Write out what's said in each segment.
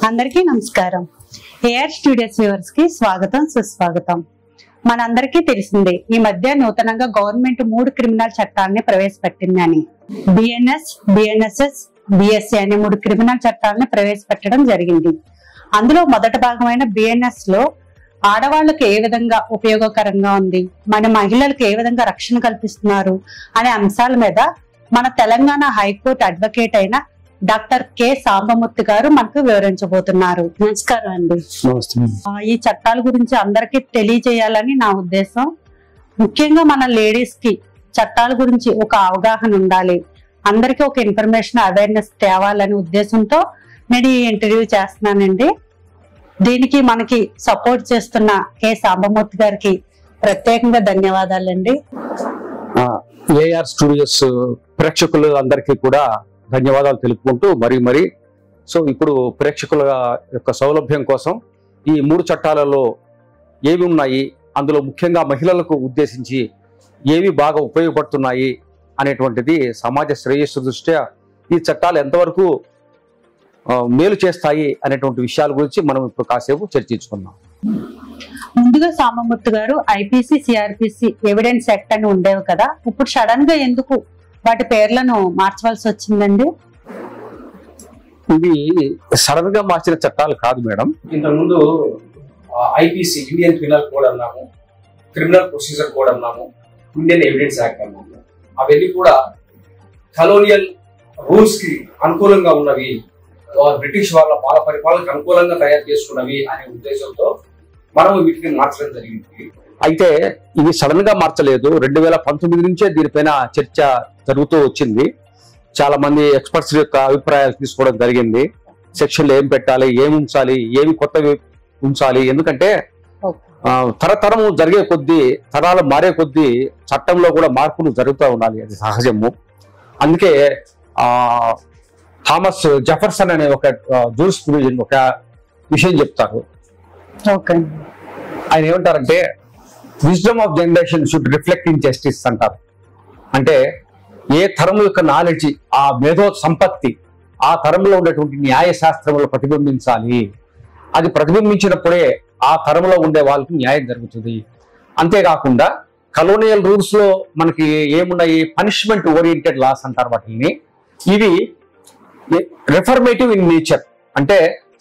అందరికీ నమస్కారం. AR studios viewers కి స్వాగతం, సుస్వాగతం. మనందరికీ తెలిసిందే, ఈ మధ్య నూతనంగా గవర్నమెంట్ 3 క్రిమినల్ చట్టాలని ప్రవేశపెట్టిందని. బిఎన్ఎస్, బిఎన్ఎస్ఎస్, బిఎస్సి అనే 3 క్రిమినల్ చట్టాలని ప్రవేశపెట్టడం జరిగింది. అందులో మొదటి భాగమైన బిఎన్ఎస్ లో ఆడవాళ్లకు ఏ విధంగా ఉపయోగకరంగా ఉంది, మన మహిళలకు ఏ విధంగా రక్షణ కల్పిస్తున్నారు అనే అంశాల మీద మన తెలంగాణ హైకోర్టు అడ్వకేట్ అయిన డాక్టర్ కె సాంబమూర్తి గారు మనకు వివరించబోతున్నారు. నమస్కారం అండి. ఈ చట్టాల గురించి అందరికీ తెలియజేయాలని నా ఉద్దేశం. ముఖ్యంగా మన లేడీస్ కి చట్టాల గురించి ఒక అవగాహన ఉండాలి, అందరికీ ఒక ఇన్ఫర్మేషన్ అవేర్నెస్ తేవాలనే ఉద్దేశంతో నేను ఈ ఇంటర్వ్యూ చేస్తున్నానండి. దీనికి మనకి సపోర్ట్ చేస్తున్న కె సాంబమూర్తి గారికి ప్రత్యేకంగా ధన్యవాదాలండి. ఏఆర్ స్టూడియోస్ ప్రేక్షకులు అందరికీ కూడా ధన్యవాదాలు తెలుపుకుంటూ మరి సో ఇప్పుడు ప్రేక్షకుల యొక్క సౌలభ్యం కోసం ఈ 3 చట్టాలలో ఏవి ఉన్నాయి, అందులో ముఖ్యంగా మహిళలకు ఉద్దేశించి ఏవి బాగా ఉపయోగపడుతున్నాయి అనేటువంటిది సమాజ శ్రేయస్సు దృష్ట్యా ఈ చట్టాలు ఎంతవరకు మేలు చేస్తాయి అనేటువంటి విషయాల గురించి మనం ఇప్పుడు కాసేపు చర్చించుకుందాం. ముందుగా సాంబమూర్తి గారు, ఐపీసీ, సిఆర్పిసి, ఎవిడెన్స్ యాక్ట్ అని ఉండేవి కదా, ఇప్పుడు సడన్ గా ఎందుకు వాటి పేర్లను మార్చవలసి వచ్చిందండి? ఇది సడన్ గా మార్చిన చట్టాలు కాదు మేడం. ఇంతకుముందు ఐపీసీ, ఇండియన్ పినల్ కోడ్ అన్నాము, క్రిమినల్ ప్రొసీజర్ కోడ్ అన్నాము, ఇండియన్ ఎవిడెన్స్ యాక్ట్ అన్నాము. అవన్నీ కూడా కలోనియల్ రూల్స్ కి అనుకూలంగా ఉన్నవి, బ్రిటిష్ వాళ్ళ పాల పరిపాలనకు అనుకూలంగా తయారు చేసుకున్నవి అనే ఉద్దేశంతో మనం వీటిని మార్చడం జరిగింది. అయితే ఇది సడన్ గా మార్చలేదు. 2019 నుంచే దీనిపైన చర్చ జరుగుతూ వచ్చింది. చాలా మంది ఎక్స్పర్ట్స్ యొక్క అభిప్రాయాలు తీసుకోవడం జరిగింది. సెక్షన్లు ఏం పెట్టాలి, ఏం ఉంచాలి, ఏమి కొత్తవి ఉంచాలి. ఎందుకంటే తరతరము జరిగే కొద్దీ, తరాలు మారే కొద్దీ చట్టంలో కూడా మార్పులు జరుగుతూ ఉండాలి, అది సహజము. అందుకే థామస్ జెఫర్సన్ అనే ఒక జూరిస్ప్రుడెన్స్ ఒక విషయం చెప్తారు. ఆయన ఏమంటారంటే, wisdom of generation should reflect in justice అంటారు. అంటే ఏ తరం యొక్క నాలెడ్జ్, ఆ మేధో సంపత్తి ఆ తరంలో ఉండేటువంటి న్యాయ శాస్త్రంలో ప్రతిబింబించాలి. అది ప్రతిబింబించినప్పుడే ఆ తరంలో ఉండే వాళ్ళకి న్యాయం జరుగుతుంది. అంతేకాకుండా కలోనియల్ రూల్స్ లో మనకి ఏమున్నాయి, పనిష్మెంట్ ఓరియంటెడ్ లాస్ అంటారు వాటిని. ఇవి రిఫర్మేటివ్ ఇన్ నేచర్, అంటే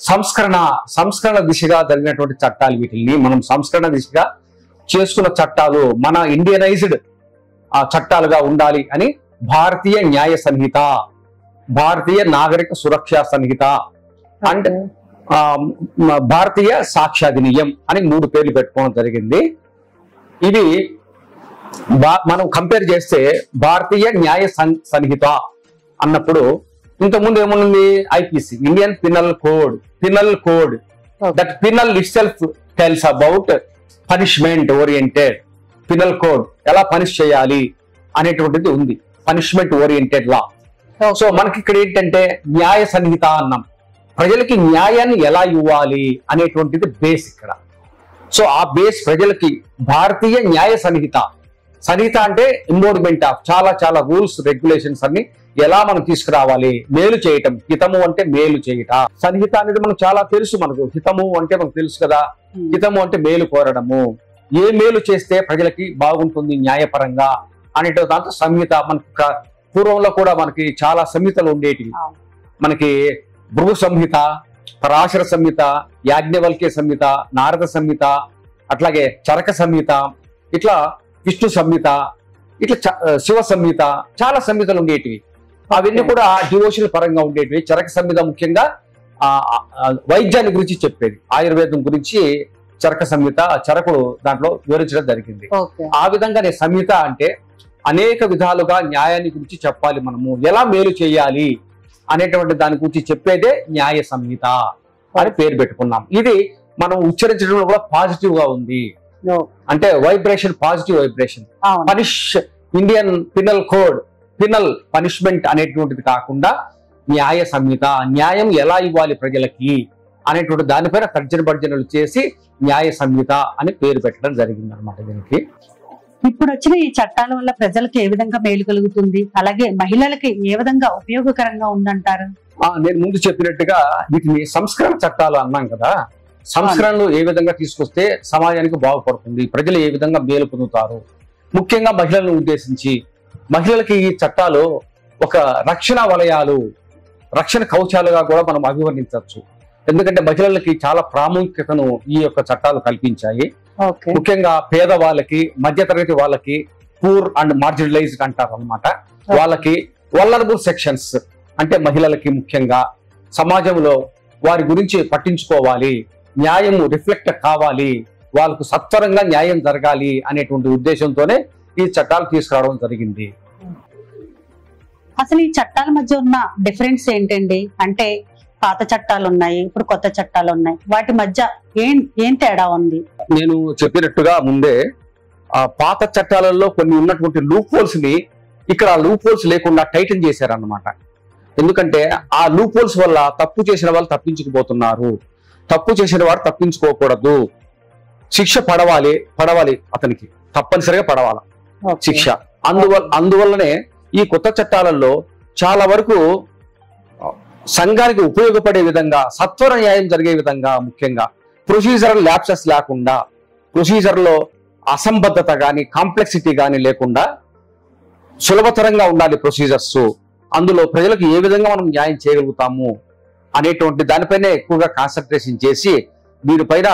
సంస్కరణ దిశగా జరిగినటువంటి చట్టాలు. వీటిని మనం సంస్కరణ దిశగా చేసుకున్న చట్టాలు మన ఇండియనైజ్డ్ చట్టాలుగా ఉండాలి అని భారతీయ న్యాయ సంహిత, భారతీయ నాగరిక సురక్షా సంహిత అండ్ భారతీయ సాక్ష్యాధినియం అని 3 పేర్లు పెట్టుకోవడం జరిగింది. ఇవి మనం కంపేర్ చేస్తే భారతీయ న్యాయ సంహిత అన్నప్పుడు ఇంతకుముందు ఏముంది, IPC, Indian penal code. That penal it self tells about punishment oriented. Penal code ఎలా పనిష్ చేయాలి అనేటువంటిది ఉంది, పనిష్మెంట్ ఓరియంటెడ్ లా. సో మనకి ఇక్కడ ఏంటంటే న్యాయ సంహిత అన్నాం, ప్రజలకి న్యాయాన్ని ఎలా ఇవ్వాలి అనేటువంటిది బేస్ ఇక్కడ. సో ఆ బేస్ ప్రజలకి భారతీయ న్యాయ సంహిత అంటే ఎంబోర్మెంట్ ఆఫ్ చాలా రూల్స్, రెగ్యులేషన్స్ అన్ని ఎలా మనం తీసుకురావాలి, మేలు చేయటం. హితము అంటే మేలు చేయట. సంహిత అనేది మనకు చాలా తెలుసు. మనకు హితము అంటే మనకు తెలుసు కదా, హితము అంటే మేలు కోరడము. ఏ మేలు చేస్తే ప్రజలకి బాగుంటుంది న్యాయపరంగా అనేట దాంతో సంహిత. మనకు పూర్వంలో కూడా మనకి చాలా సంహితలు ఉండేటివి. మనకి భృగు సంహిత, పరాశర సంహిత, యాజ్ఞవల్క్య సంహిత, నారద సంహిత, అట్లాగే చరక సంహిత, ఇట్లా విష్ణు సంహిత, ఇట్లా శివ సంహిత, చాలా సంహితలు ఉండేటివి. అవన్నీ కూడా డివోషనల్ పరంగా ఉండేటివి. చరక సంహిత ముఖ్యంగా వైద్యాన్ని గురించి చెప్పేది, ఆయుర్వేదం గురించి చరక సంహిత, చరకుడు దాంట్లో వివరించడం జరిగింది. ఆ విధంగానే సంహిత అంటే అనేక విధాలుగా న్యాయాన్ని గురించి చెప్పాలి, మనము ఎలా మేలు చేయాలి అనేటువంటి దాని గురించి చెప్పేదే న్యాయ సంహిత అని పేరు పెట్టుకున్నాం. ఇది మనం ఉచ్చరించడంలో కూడా పాజిటివ్ గా ఉంది. అంటే vibration, positive vibration. Indian penal code, penal punishment అనేటువంటిది కాకుండా న్యాయ సంహిత, న్యాయం ఎలా ఇవ్వాలి ప్రజలకి అనేటువంటి దానిపైన తర్జన భర్జనలు చేసి న్యాయ సంహిత అని పేరు పెట్టడం జరిగింది అనమాట దీనికి. ఇప్పుడు వచ్చిన ఈ చట్టాల వల్ల ప్రజలకు ఏ విధంగా మేలు కలుగుతుంది, అలాగే మహిళలకి ఏ విధంగా ఉపయోగకరంగా ఉందంటారు? నేను ముందు చెప్పినట్టుగా వీటిని సంస్కరణ చట్టాలు అన్నాం కదా. సంస్కరణలు ఏ విధంగా తీసుకొస్తే సమాజానికి బాగుపడుతుంది, ప్రజలు ఏ విధంగా మేలు పొందుతారు, ముఖ్యంగా మహిళలను ఉద్దేశించి మహిళలకి ఈ చట్టాలు ఒక రక్షణ వలయాలు, రక్షణ కవచాలుగా కూడా మనం అభివర్ణించవచ్చు. ఎందుకంటే మహిళలకి చాలా ప్రాముఖ్యతను ఈ యొక్క చట్టాలు కల్పించాయి. ముఖ్యంగా పేదవాళ్ళకి, మధ్యతరగతి వాళ్ళకి, పూర్ అండ్ మార్జినలైజ్డ్ అంటారు అనమాట, వాళ్ళకి వల్నరబుల్ సెక్షన్స్ అంటే మహిళలకి ముఖ్యంగా సమాజంలో వారి గురించి పట్టించుకోవాలి, న్యాయం రిఫ్లెక్ట్ కావాలి, వాళ్ళకు సత్వరంగా న్యాయం జరగాలి అనేటువంటి ఉద్దేశంతోనే ఈ చట్టాలు తీసుకురావడం జరిగింది. అసలు ఈ చట్టాల మధ్య ఉన్న డిఫరెన్స్ ఏంటండి? అంటే పాత చట్టాలు ఉన్నాయి, ఇప్పుడు కొత్త చట్టాలు ఉన్నాయి, వాటి మధ్య ఏం తేడా ఉంది? నేను చెప్పినట్టుగా ముందే ఆ పాత చట్టాలలో కొన్ని ఉన్నటువంటి లూప్ హోల్స్ ని ఇక్కడ లూప్ హోల్స్ లేకుండా టైటన్ చేశారన్నమాట. ఎందుకంటే ఆ లూప్ హోల్స్ వల్ల తప్పు చేసిన వాళ్ళు తప్పించుకుపోతున్నారు, తప్పు చేసిన వారు తప్పించుకోకూడదు, శిక్ష పడవాలి అతనికి తప్పనిసరిగా పడవాల శిక్ష. అందువల్లనే ఈ కొత్త చట్టాలలో చాలా వరకు సంఘానికి ఉపయోగపడే విధంగా, సత్వర న్యాయం జరిగే విధంగా, ముఖ్యంగా ప్రొసీజరల్ ల్యాప్సెస్ లేకుండా, ప్రొసీజర్ లో అసంబద్ధత గాని కాంప్లెక్సిటీ గాని లేకుండా సులభతరంగా ఉండాలి ప్రొసీజర్స్. అందులో ప్రజలకు ఏ విధంగా మనం న్యాయం చేయగలుగుతాము అనేటువంటి దానిపైనే ఎక్కువగా కాన్సన్ట్రేషన్ చేసి దీనిపైన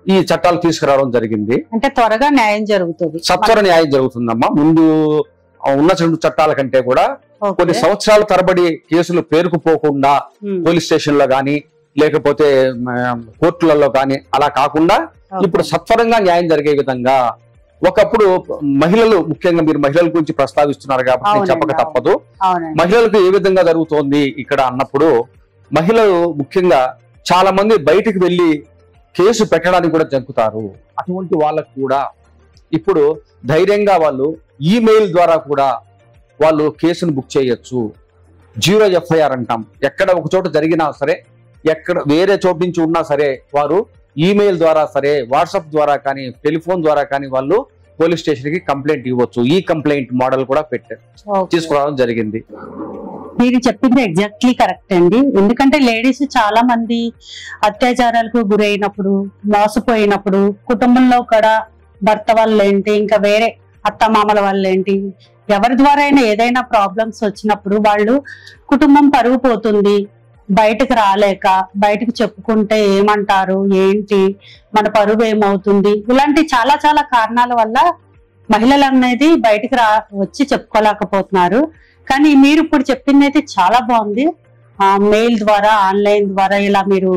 ఈ చట్టాలు తీసుకురావడం జరిగింది. అంటే త్వరగా న్యాయం జరుగుతుంది, సత్వర న్యాయం జరుగుతుందమ్మా. ముందు ఉన్న చట్టాల కంటే కూడా కొన్ని సంవత్సరాల తరబడి కేసులు పేరుకుపోకుండా పోలీస్ స్టేషన్ లో గాని లేకపోతే కోర్టులలో గాని అలా కాకుండా ఇప్పుడు సత్వరంగా న్యాయం జరిగే విధంగా. ఒకప్పుడు మహిళలు, ముఖ్యంగా మీరు మహిళల గురించి ప్రస్తావిస్తున్నారు కాబట్టి చెప్పక తప్పదు. మహిళలకు ఏ విధంగా జరుగుతోంది ఇక్కడ అన్నప్పుడు, మహిళలు ముఖ్యంగా చాలా మంది బయటికి వెళ్లి కేసు పెట్టడానికి కూడా జంకుతారు. అటువంటి వాళ్ళకు కూడా ఇప్పుడు ధైర్యంగా వాళ్ళు ఈమెయిల్ ద్వారా కూడా వాళ్ళు కేసును బుక్ చేయొచ్చు. 0 FIR అంటాం. ఎక్కడ ఒక చోట జరిగినా సరే, ఎక్కడ వేరే చోటు నుంచి ఉన్నా సరే, వారు ఈమెయిల్ ద్వారా సరే, వాట్సాప్ ద్వారా కానీ, టెలిఫోన్ ద్వారా కానీ వాళ్ళు పోలీస్ స్టేషన్ కి కంప్లైంట్ ఇవ్వచ్చు. ఈ కంప్లైంట్ మోడల్ కూడా తీసుకురావడం జరిగింది. మీరు చెప్పింది ఎగ్జాక్ట్లీ కరెక్ట్ అండి. ఎందుకంటే లేడీస్ చాలా మంది అత్యాచారాలకు గురైనప్పుడు, మోసపోయినప్పుడు, కుటుంబంలో కూడా భర్త వల్ల ఏంటి, ఇంకా వేరే అత్తమామల వల్ల ఏంటి, ఎవరి ద్వారా అయినా ఏదైనా ప్రాబ్లమ్స్ వచ్చినప్పుడు వాళ్ళు కుటుంబం పరువు పోతుంది, బయటకు రాలేక, బయటకు చెప్పుకుంటే ఏమంటారు, ఏంటి, మన పరువు ఏమవుతుంది, ఇలాంటి చాలా చాలా కారణాల వల్ల మహిళలు అనేది బయటకు వచ్చి చెప్పుకోలేకపోతున్నారు. కానీ మీరు ఇప్పుడు చెప్పింది అయితే చాలా బాగుంది. మెయిల్ ద్వారా, ఆన్లైన్ ద్వారా, ఇలా మీరు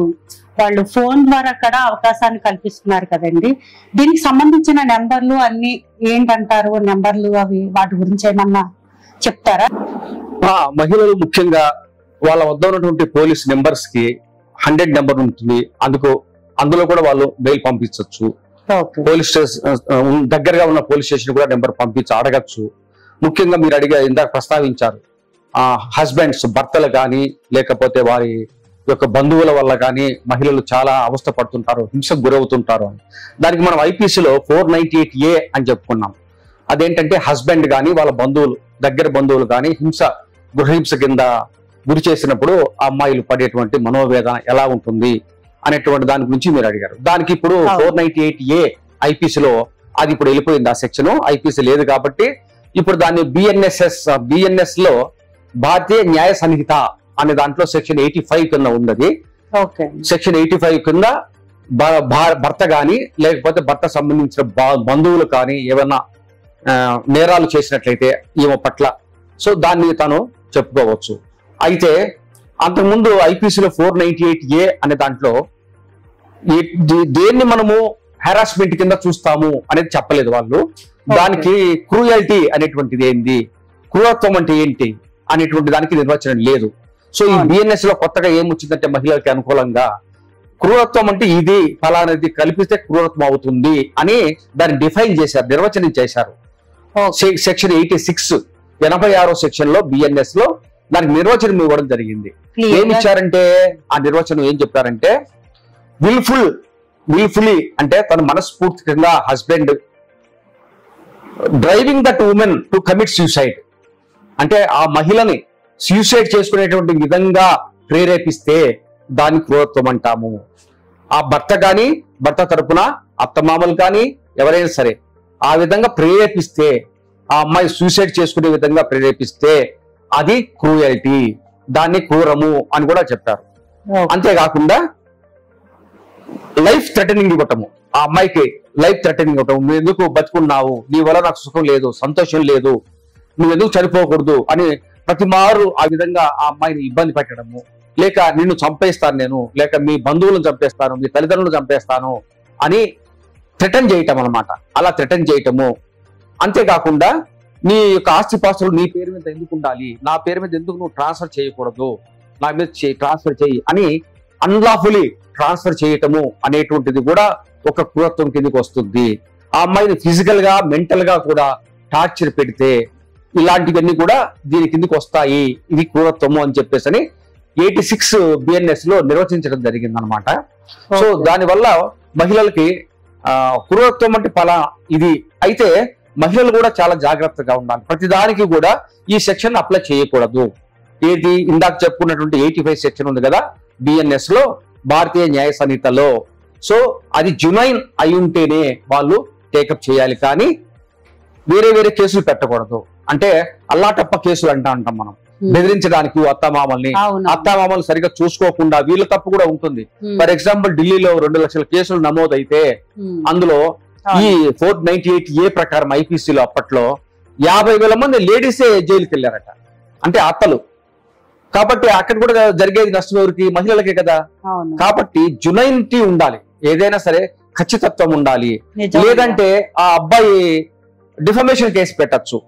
వాళ్ళు ఫోన్ ద్వారా కూడా అవకాశాన్ని కల్పిస్తున్నారు కదండి. దీనికి సంబంధించిన నెంబర్లు అన్ని ఏంటంటారు, నెంబర్లు అవి వాటి గురించి ఏమన్నా చెప్తారా? మహిళలు ముఖ్యంగా వాళ్ళ వద్ద ఉన్నటువంటి పోలీస్ నెంబర్స్ కి 100 నెంబర్ ఉంటుంది. అందులో కూడా వాళ్ళు మెయిల్ పంపించవచ్చు. పోలీస్ స్టేషన్ దగ్గరగా ఉన్న పోలీస్ స్టేషన్ కూడా నెంబర్ అడగచ్చు. ముఖ్యంగా మీరు ఇందాక ప్రస్తావించారు, హస్బెండ్స్, భర్తలు కానీ లేకపోతే వారి యొక్క బంధువుల వల్ల కానీ మహిళలు చాలా అవస్థ పడుతుంటారు, హింసకు గురవుతుంటారు అని. దానికి మనం ఐపీసీలో 498A అని చెప్పుకున్నాం. అదేంటంటే హస్బెండ్ కానీ వాళ్ళ బంధువులు, దగ్గర బంధువులు కానీ గృహహింస కింద గురి చేసినప్పుడు ఆ అమ్మాయిలు పడేటువంటి మనోవేదన ఎలా ఉంటుంది అనేటువంటి దాని గురించి మీరు అడిగారు. దానికి ఇప్పుడు 498A ఐపీసీలో అది ఇప్పుడు వెళ్ళిపోయింది. ఆ సెక్షన్ ఐపీసీ లేదు కాబట్టి ఇప్పుడు దాన్ని బిఎన్ఎస్ లో భారతీయ న్యాయ సంహిత అనే దాంట్లో సెక్షన్ 85 కింద ఉన్నది. సెక్షన్ 85 కింద భర్త గాని లేకపోతే భర్త సంబంధించిన బంధువులు కానీ ఏమైనా నేరాలు చేసినట్లయితే ఈమె పట్ల సో దాన్ని తను చెప్పుకోవచ్చు. అయితే అంతకుముందు ఐపీసీలో 498A అనే దాంట్లో దేన్ని మనము హెరాస్మెంట్ కింద చూస్తాము అనేది చెప్పలేదు వాళ్ళు. దానికి క్రూయల్టీ అనేటువంటిది ఏంది, క్రూరత్వం అంటే ఏంటి అనేటువంటి దానికి నిర్వచనం లేదు. సో ఈ బిఎన్ఎస్ లో కొత్తగా ఏమొచ్చిందంటే మహిళలకి అనుకూలంగా క్రూరత్వం అంటే ఇది ఫలానది కలిపిస్తే క్రూరత్వం అవుతుంది అని దాన్ని డిఫైన్ చేశారు, నిర్వచనం చేశారు. సెక్షన్ 86 సెక్షన్ లో బిఎన్ఎస్ లో దానికి నిర్వచనం ఇవ్వడం జరిగింది. ఏమిచ్చారంటే ఆ నిర్వచనం ఏం చెప్పారంటే విల్ఫుల్లీ అంటే తన మనస్ఫూర్తిగా husband driving that women to commit suicide అంటే ఆ మహిళని సూసైడ్ చేసుకునేటువంటి విధంగా ప్రేరేపిస్తే దాన్ని క్రూరత్వం అంటాము. ఆ భర్త కానీ, భర్త తరపున అత్తమామలు కానీ ఎవరైనా సరే ఆ విధంగా ప్రేరేపిస్తే, ఆ అమ్మాయి సూసైడ్ చేసుకునే విధంగా ప్రేరేపిస్తే అది క్రూయల్టీ, దాన్ని క్రూరము అని కూడా చెప్పారు. అంతేకాకుండా లైఫ్ థ్రెటనింగ్ ఇవ్వటము, ఆ అమ్మాయికి లైఫ్ థ్రెటనింగ్ ఇవ్వటం, నువ్వు ఎందుకు బతుకున్నావు, నీ వల్ల నాకు సుఖం లేదు, సంతోషం లేదు, నువ్వు ఎందుకు చనిపోకూడదు అని ప్రతి మారు ఆ విధంగా ఆ అమ్మాయిని ఇబ్బంది పెట్టడము, లేక నిన్ను చంపేస్తాను నేను, లేక మీ బంధువులను చంపేస్తాను, మీ తల్లిదండ్రులను చంపేస్తాను అని థ్రెటన్ చేయటం అనమాట. అలా థ్రెటన్ చేయటము. అంతేకాకుండా నీ యొక్క ఆస్తిపాస్తులు నీ పేరు మీద ఎందుకు ఉండాలి, నా పేరు మీద ఎందుకు నువ్వు ట్రాన్స్ఫర్ చేయకూడదు, నా మీద ట్రాన్స్ఫర్ చేయి అని అన్లాఫుల్లీ ట్రాన్స్ఫర్ చేయటము అనేటువంటిది కూడా ఒక క్రూరత్వం కిందకి వస్తుంది. ఆ అమ్మాయిని ఫిజికల్ గా, మెంటల్ గా కూడా టార్చర్ పెడితే ఇలాంటివన్నీ కూడా దీని కిందకి వస్తాయి, ఇది క్రూరత్వము అని చెప్పేసి అని 86 BNS లో నిర్వచించడం జరిగింది అనమాట. సో దానివల్ల మహిళలకి క్రూరత్వం అంటే పలా ఇది అయితే మహిళలు కూడా చాలా జాగ్రత్తగా ఉండాలి. ప్రతిదానికి కూడా ఈ సెక్షన్ అప్లై చేయకూడదు. ఏది ఇందాక చెప్పుకున్నటువంటి 85 సెక్షన్ ఉంది కదా BNS లో, భారతీయ న్యాయ సంహితలో. సో అది జునైన్ అయి ఉంటేనే వాళ్ళు టేకప్ చేయాలి, కానీ వేరే వేరే కేసులు పెట్టకూడదు. అంటే అల్లాటప్ప కేసులు అంటాం మనం, బెదిరించడానికి అత్తామామల్ని సరిగ్గా చూసుకోకుండా వీళ్ళ తప్పు కూడా ఉంటుంది. ఫర్ ఎగ్జాంపుల్ ఢిల్లీలో 2 లక్షల కేసులు నమోదైతే అందులో ఈ 498A ప్రకారం IPCలో అప్పట్లో 50,000 మంది లేడీసే జైలుకి వెళ్ళారట, అంటే అత్తలు. కాబట్టి అక్కడ కూడా జరిగేది నష్టం ఎవరికి? మహిళలకే కదా. కాబట్టి జునైనిటీ ఉండాలి, ఏదైనా సరే ఖచ్చితత్వం ఉండాలి. లేదంటే ఆ అబ్బాయి డిఫమేషన్ కేసు పెట్టచ్చు.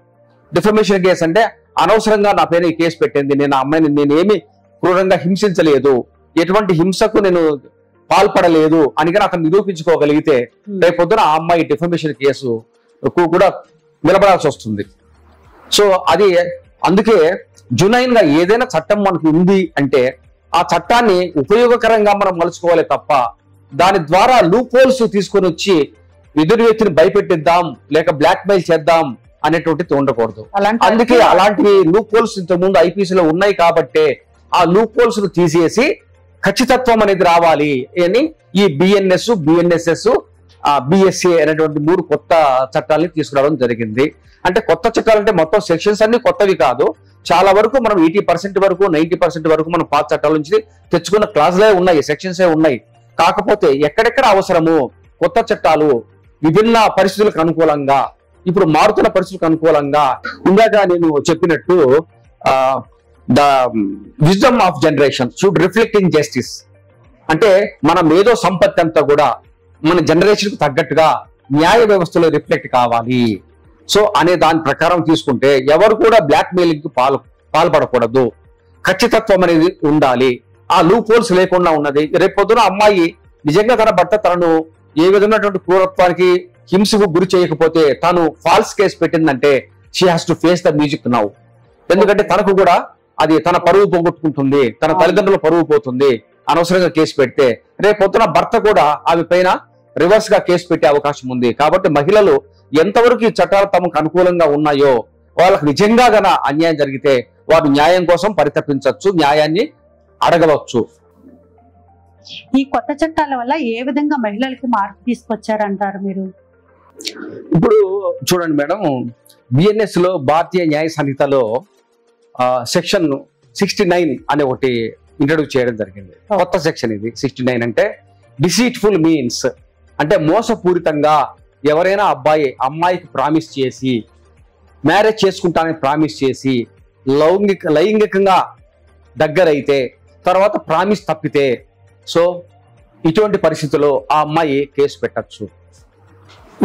డిఫమేషన్ కేసు అంటే అనవసరంగా నా పైన ఈ కేసు పెట్టింది, నేను ఆ అమ్మాయిని నేనేమి క్రూరంగా హింసించలేదు, ఎటువంటి హింసకు నేను పాల్పడలేదు అని కానీ అతను నిరూపించుకోగలిగితే రేపొద్దున ఆ అమ్మాయి డిఫమేషన్ కేసు కూడా నిలబడాల్సి వస్తుంది. సో అది అందుకే జునైన్ గా ఏదైనా చట్టం మనకు ఉంది అంటే ఆ చట్టాన్ని ఉపయోగకరంగా మనం మలుచుకోవాలి తప్ప దాని ద్వారా లూప్ హోల్స్ తీసుకొని వచ్చి ఎదురు వ్యక్తిని భయపెట్టిద్దాం లేక బ్లాక్ మెయిల్ చేద్దాం అనేటువంటిది ఉండకూడదు. అందుకే అలాంటి లూప్ హోల్స్ ఇంతకుముందు IPCలో ఉన్నాయి కాబట్టి ఆ లూప్ హోల్స్ ను తీసేసి ఖచ్చితత్వం అనేది రావాలి అని ఈ BNS, BNSS, BSA అనేటువంటి 3 కొత్త చట్టాలని తీసుకురావడం జరిగింది. అంటే కొత్త చట్టాలు అంటే మొత్తం సెక్షన్స్ అన్ని కొత్తవి కాదు, చాలా వరకు మనం 80% వరకు 90% వరకు మనం పాత చట్టాల నుంచి తెచ్చుకున్న క్లాసులే ఉన్నాయి, సెక్షన్సే ఉన్నాయి. కాకపోతే ఎక్కడెక్కడ అవసరము కొత్త చట్టాలు విభిన్న పరిస్థితులకు అనుకూలంగా, ఇప్పుడు మారుతున్న పరిస్థితులకు అనుకూలంగా, ఇందాక నేను చెప్పినట్టు the wisdom of generation should reflect in justice. అంటే మన మేధో సంపత్తి అంతా కూడా మన జనరేషన్ కు తగ్గట్టుగా న్యాయ వ్యవస్థలో రిఫ్లెక్ట్ కావాలి. సో అనే దాని ప్రకారం తీసుకుంటే ఎవరు కూడా బ్లాక్ మెయిలింగ్ కి పాల్పడకూడదు, ఖచ్చితత్వం అనేది ఉండాలి, ఆ లూప్ హోల్స్ లేకుండా ఉన్నది. రేపొద్దున అమ్మాయి నిజంగా తన భర్త తనను ఏ విధమైనటువంటి క్రూరత్వానికి హింసకు గురి చేయకపోతే తను ఫాల్స్ కేసు పెట్టిందంటే she has to face the music now. ఎందుకంటే తనకు కూడా అది తన పరువు పోగొట్టుకుంటుంది, తన తల్లిదండ్రుల పరువు పోతుంది అనవసరంగా కేసు పెడితే. రేపొద్దున భర్త కూడా ఆమె పైన రివర్స్ గా కేసు పెట్టే అవకాశం ఉంది. కాబట్టి మహిళలు ఎంతవరకు ఈ చట్టాలు తమకు అనుకూలంగా ఉన్నాయో వాళ్ళకు నిజంగా గన అన్యాయం జరిగితే వారు న్యాయం కోసం పరితపించవచ్చు, న్యాయాన్ని అడగవచ్చు. ఈ కొత్త చట్టాల వల్ల ఏ విధంగా మహిళలకి మార్పు తీసుకొచ్చారంటారు మీరు? ఇప్పుడు చూడండి మేడం, BNS లో భారతీయ న్యాయ సంహితలో సెక్షన్ 69 అనే ఒకటి ఇంట్రడ్యూస్ చేయడం జరిగింది. కొత్త సెక్షన్ ఇది 69. అంటే డిసీట్ఫుల్ మీన్స్ అంటే మోసపూరితంగా ఎవరైనా అమ్మాయికి ప్రామిస్ చేసి మ్యారేజ్ చేసుకుంటానని ప్రామిస్ చేసి లైంగికంగా దగ్గరైతే తర్వాత ప్రామిస్ తప్పితే, సో ఇటువంటి పరిస్థితుల్లో ఆ అమ్మాయి కేసు పెట్టచ్చు.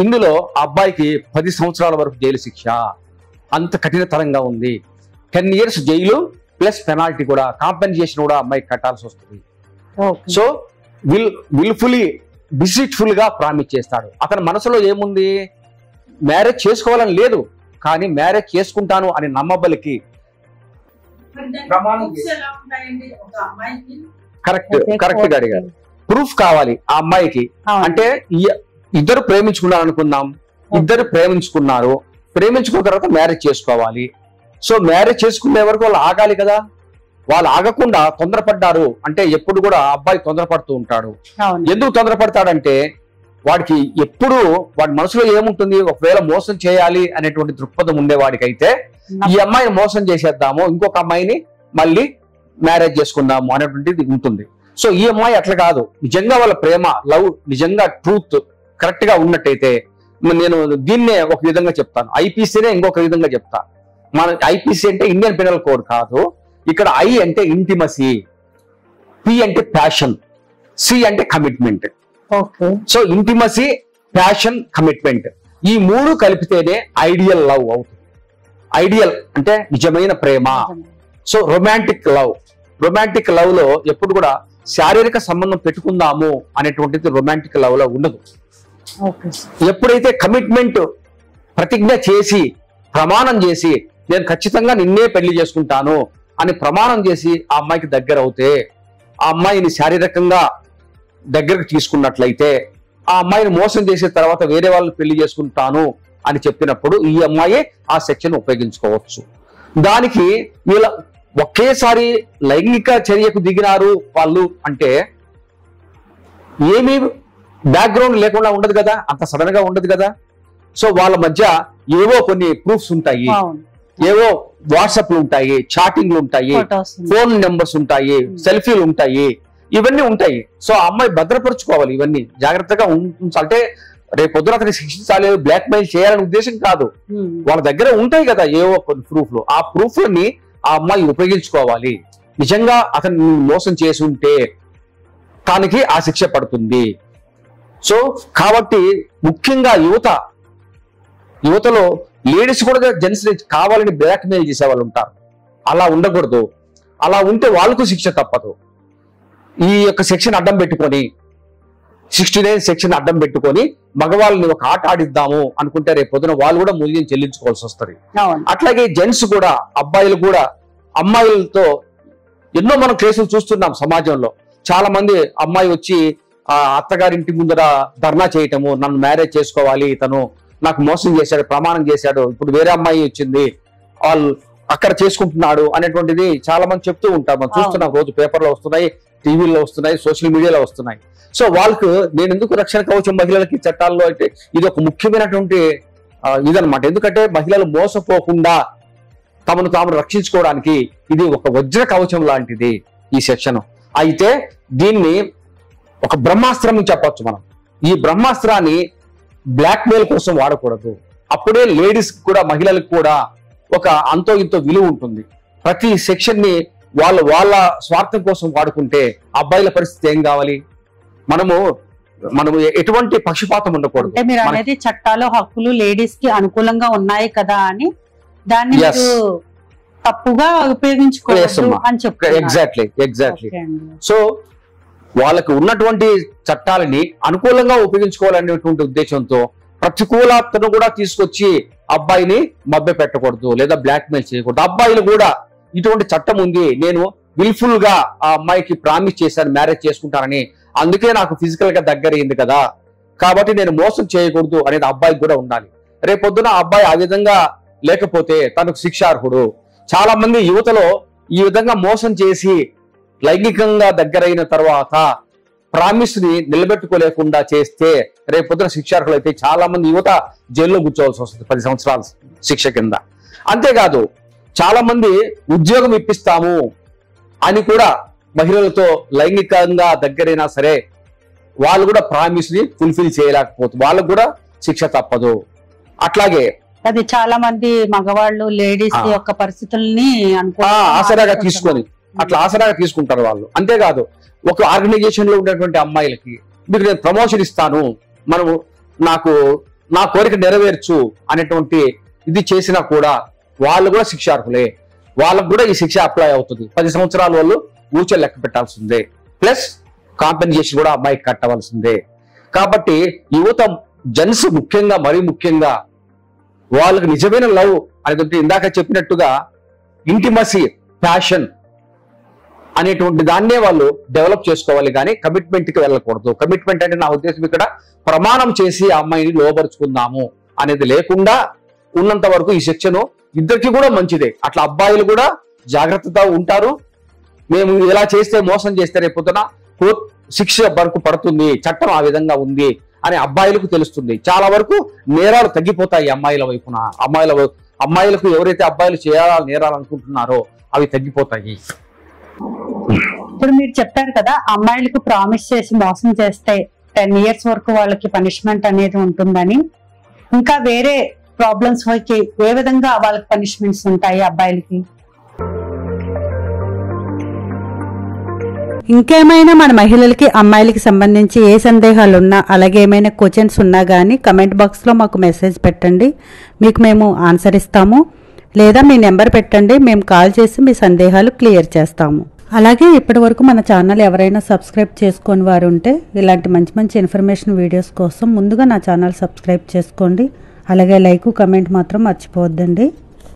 ఇందులో ఆ అబ్బాయికి 10 సంవత్సరాల వరకు జైలు శిక్ష, అంత కఠినతరంగా ఉంది. 10 years జైలు ప్లస్ పెనాల్టీ కూడా, కాంపెన్సేషన్ కూడా అమ్మాయికి కట్టాల్సి వస్తుంది. సో విల్ఫుల్లీ డిసిట్ఫుల్ గా ప్రామిస్ చేస్తాడు. అతని మనసులో ఏముంది? మ్యారేజ్ చేసుకోవాలని లేదు, కానీ మ్యారేజ్ చేసుకుంటాను అని నమ్మబలికి కరెక్ట్ గా అడిగారు. ప్రూఫ్ కావాలి ఆ అమ్మాయికి. అంటే ఇద్దరు ప్రేమించుకున్నారు అనుకుందాం, ఇద్దరు ప్రేమించుకున్నారు, ప్రేమించుకున్న తర్వాత మ్యారేజ్ చేసుకోవాలి. సో మ్యారేజ్ చేసుకునే వరకు వాళ్ళు ఆగాలి కదా. వాళ్ళు ఆగకుండా తొందరపడ్డారు అంటే ఎప్పుడు కూడా అబ్బాయి తొందరపడుతూ ఉంటాడు. అవును. ఎందుకు తొందరపడతాడంటే వాడికి ఎప్పుడు వాడి మనసులో ఏముంటుంది, ఒకవేళ మోసం చేయాలి అనేటువంటి దృక్పథం ఉండేవాడికైతే ఈ అమ్మాయిని మోసం చేసేద్దాము, ఇంకొక అమ్మాయిని మళ్ళీ మ్యారేజ్ చేసుకుందాము అనేటువంటిది ఉంటుంది. సో ఈ అమ్మాయి అట్లా కాదు, నిజంగా వాళ్ళ ప్రేమ లవ్ నిజంగా ట్రూత్ కరెక్ట్ గా ఉన్నట్టయితే, నేను దీన్నే ఒక విధంగా చెప్తాను, ఐపీసీనే ఇంకొక విధంగా చెప్తా. మన ఐపీసీ అంటే ఇండియన్ పెనల్ కోడ్ కాదు, ఇక్కడ ఐ అంటే ఇంటిమసీ, పి అంటే ప్యాషన్, సి అంటే commitment. So intimacy, passion, commitment ఈ మూడు కలిపితేనే ఐడియల్ లవ్ అవుతుంది. ఐడియల్ అంటే నిజమైన ప్రేమ. సో రొమాంటిక్ లవ్ లో ఎప్పుడు కూడా శారీరక సంబంధం పెట్టుకుందాము అనేటువంటిది రొమాంటిక్ లవ్ లో ఉండదు. ఎప్పుడైతే కమిట్మెంట్ ప్రతిజ్ఞ చేసి ప్రమాణం చేసి నేను ఖచ్చితంగా నిన్నే పెళ్లి చేసుకుంటాను అని ప్రమాణం చేసి ఆ అమ్మాయికి దగ్గర అవుతే, ఆ అమ్మాయిని శారీరకంగా దగ్గరకు తీసుకున్నట్లయితే, ఆ అమ్మాయిని మోసం చేసిన తర్వాత వేరే వాళ్ళు పెళ్లి చేసుకుంటాను అని చెప్పినప్పుడు ఈ అమ్మాయి ఆ సెక్షన్ ఉపయోగించుకోవచ్చు. దానికి వీళ్ళ ఒకేసారి లైంగిక చర్యకు దిగినారు వాళ్ళు అంటే ఏమీ బ్యాక్గ్రౌండ్ లేకుండా ఉండదు కదా, అంత సడన్ గా ఉండదు కదా. సో వాళ్ళ మధ్య ఏవో కొన్ని ప్రూఫ్స్ ఉంటాయి, ఏవో వాట్సాప్లు ఉంటాయి, చాటింగ్లు ఉంటాయి, ఫోన్ నెంబర్స్ ఉంటాయి, సెల్ఫీలు ఉంటాయి, ఇవన్నీ ఉంటాయి. సో ఆ అమ్మాయి భద్రపరుచుకోవాలి, ఇవన్నీ జాగ్రత్తగా అంటే రేపు పొద్దున అతన్ని శిక్షించాలి, బ్లాక్ మెయిల్ చేయాలనే ఉద్దేశం కాదు. వాళ్ళ దగ్గర ఉంటాయి కదా ఏవో కొన్ని ప్రూఫ్లు, ఆ ప్రూఫ్లని ఆ అమ్మాయి ఉపయోగించుకోవాలి. నిజంగా అతన్ని మోసం చేసి ఉంటే తనకి ఆ శిక్ష పడుతుంది. సో కాబట్టి ముఖ్యంగా యువతలో లేడీస్ కూడా జెంట్స్ కావాలని బ్లాక్ మెయిల్ చేసే వాళ్ళు ఉంటారు. అలా ఉండకూడదు. అలా ఉంటే వాళ్ళకు శిక్ష తప్పదు. ఈ యొక్క సెక్షన్ అడ్డం పెట్టుకొని 69 సెక్షన్ అడ్డం పెట్టుకొని మగవాళ్ళని ఒక ఆట ఆడిద్దాము అనుకుంటే రేపు పొద్దున వాళ్ళు కూడా మూల్యం చెల్లించుకోవాల్సి వస్తుంది. అట్లాగే జెంట్స్ కూడా, అబ్బాయిలు కూడా అమ్మాయిలతో ఎన్నో మనం కేసులు చూస్తున్నాం సమాజంలో. చాలా మంది అమ్మాయి వచ్చి ఆ అత్తగారింటి ముందర ధర్నా చేయటము, నన్ను మ్యారేజ్ చేసుకోవాలి, తను నాకు మోసం చేశాడు, ప్రమాణం చేశాడు, ఇప్పుడు వేరే అమ్మాయి వచ్చింది, వాళ్ళు అక్కడ చేసుకుంటున్నాడు అనేటువంటిది చాలా మంది చెప్తూ ఉంటారు. మనం చూస్తున్నాం, రోజు పేపర్లో వస్తున్నాయి, టీవీలో వస్తున్నాయి, సోషల్ మీడియాలో వస్తున్నాయి. సో వాళ్ళకు నేను ఎందుకు రక్షణ కవచం మహిళలకి చట్టాల్లో అంటే ఇది ఒక ముఖ్యమైనటువంటి ఇదనమాట. ఎందుకంటే మహిళలు మోసపోకుండా తమను తాము రక్షించుకోవడానికి ఇది ఒక వజ్ర కవచం లాంటిది ఈ సెక్షన్. అయితే దీన్ని ఒక బ్రహ్మాస్త్రం చెప్పొచ్చు మనం. ఈ బ్రహ్మాస్త్రాన్ని బ్లాక్ మెయిల్ కోసం వాడకూడదు. అప్పుడే లేడీస్ కూడా, మహిళలకు కూడా ఒక అంతో ఇంతో విలువ ఉంటుంది. ప్రతి సెక్షన్ ని వాళ్ళ స్వార్థం కోసం వాడుకుంటే అబ్బాయిల పరిస్థితి ఏం కావాలి? మనము ఎటువంటి పక్షపాతం ఉండకూడదు. అంటే మీరు అనేది చట్టాలు, హక్కులు లేడీస్ కి అనుకూలంగా ఉన్నాయి కదా అని దాన్ని తప్పుగా ఉపయోగించుకోవచ్చు అని చెప్తారు. ఎగ్జాక్ట్లీ. సో వాళ్ళకు ఉన్నటువంటి చట్టాలని అనుకూలంగా ఉపయోగించుకోవాలనేటువంటి ఉద్దేశంతో ప్రతికూలతను కూడా తీసుకొచ్చి అబ్బాయిని మభ్య పెట్టకూడదు లేదా బ్లాక్ మెయిల్ చేయకూడదు. అబ్బాయిలు కూడా ఇటువంటి చట్టం ఉంది, నేను విల్ఫుల్ గా ఆ అమ్మాయికి ప్రామిస్ చేశాను మ్యారేజ్ చేసుకుంటానని, అందుకే నాకు ఫిజికల్ గా దగ్గర అయింది కదా, కాబట్టి నేను మోసం చేయకూడదు అనేది అబ్బాయికి కూడా ఉండాలి. రేపొద్దున అబ్బాయి ఆ విధంగా లేకపోతే తనకు శిక్షార్హుడు. చాలా మంది యువతలో ఈ విధంగా మోసం చేసి లైంగికంగా దగ్గరైన తర్వాత ప్రామిస్ ని నిలబెట్టుకోలేకుండా చేస్తే రేపొద్దున శిక్షార్హులు అయితే చాలా మంది యువత జైల్లో కూర్చోవలసి వస్తుంది 10 సంవత్సరాల శిక్ష కింద. అంతేకాదు చాలా మంది ఉద్యోగం ఇప్పిస్తాము అని కూడా మహిళలతో లైంగికంగా దగ్గరైనా సరే వాళ్ళు కూడా ప్రామిస్ ని ఫుల్ఫిల్ చేయలేకపోతే వాళ్ళకు కూడా శిక్ష తప్పదు. అట్లాగే అది చాలా మంది మగవాళ్ళు లేడీస్ యొక్క పరిస్థితుల్ని ఆసరాగా తీసుకొని అట్లా ఆసరాగా తీసుకుంటారు వాళ్ళు. అంతేకాదు ఒక ఆర్గనైజేషన్ లో ఉన్నటువంటి అమ్మాయిలకి మీకు నేను ప్రమోషన్ ఇస్తాను, మనము నా కోరిక నెరవేర్చు అనేటువంటి ఇది చేసినా కూడా వాళ్ళు కూడా శిక్షార్హులే. వాళ్ళకు కూడా ఈ శిక్ష అప్లై అవుతుంది. 10 సంవత్సరాల వాళ్ళు ఊచలు లెక్క పెట్టాల్సిందే, ప్లస్ కాంపెన్సేషన్ కూడా అమ్మాయికి కట్టవలసిందే. కాబట్టి యువత జెంట్స్ ముఖ్యంగా, మరీ ముఖ్యంగా వాళ్ళకి నిజమైన లవ్ అనేది ఇందాక చెప్పినట్టుగా ఇంటిమసీ, ప్యాషన్ అనేటువంటి దాన్నే వాళ్ళు డెవలప్ చేసుకోవాలి, కానీ కమిట్మెంట్ కి వెళ్ళకూడదు. కమిట్మెంట్ అంటే నా ఉద్దేశం ఇక్కడ ప్రమాణం చేసి ఆ అమ్మాయిని లోపరుచుకుందాము అనేది లేకుండా ఉన్నంత వరకు ఈ శిక్షను ఇద్దరికి కూడా మంచిదే. అట్లా అబ్బాయిలు కూడా జాగ్రత్తగా ఉంటారు, మేము ఇలా చేస్తే మోసం చేస్తే రేపొద్దున శిక్ష వరకు పడుతుంది, చట్టం ఆ విధంగా ఉంది అని అబ్బాయిలకు తెలుస్తుంది. చాలా వరకు నేరాలు తగ్గిపోతాయి అమ్మాయిల వైపున. అమ్మాయిలకు ఎవరైతే అబ్బాయిలు చేయాలని నేరాలనుకుంటున్నారో అవి తగ్గిపోతాయి. ఇప్పుడు మీరు చెప్పారు కదా, అమ్మాయిలకు ప్రామిస్ చేసి మోసం చేస్తే 10 years వరకు వాళ్ళకి పనిష్మెంట్ అనేది ఉంటుందని. ఇంకా వేరే ప్రాబ్లమ్స్ కి ఏ విధంగా వాళ్ళకి పనిష్మెంట్స్ ఉంటాయి అబ్బాయిలకి? ఇంకేమైనా మన మహిళలకి అమ్మాయిలకి సంబంధించి ఏ సందేహాలు ఉన్నా, అలాగే ఏమైనా క్వశ్చన్స్ ఉన్నా కానీ కమెంట్ బాక్స్లో మాకు మెసేజ్ పెట్టండి, మీకు మేము ఆన్సర్ ఇస్తాము. లేదా మీ నెంబర్ పెట్టండి, మేము కాల్ చేసి మీ సందేహాలు క్లియర్ చేస్తాము. అలాగే ఇప్పటి వరకు మన ఛానల్ ఎవరైనా సబ్స్క్రైబ్ చేసుకొని వారు ఉంటే ఇలాంటి మంచి మంచి ఇన్ఫర్మేషన్ వీడియోస్ కోసం ముందుగా నా ఛానల్ సబ్స్క్రైబ్ చేసుకోండి. అలాగే లైక్, కమెంట్ మాత్రం మర్చిపోవద్దండి.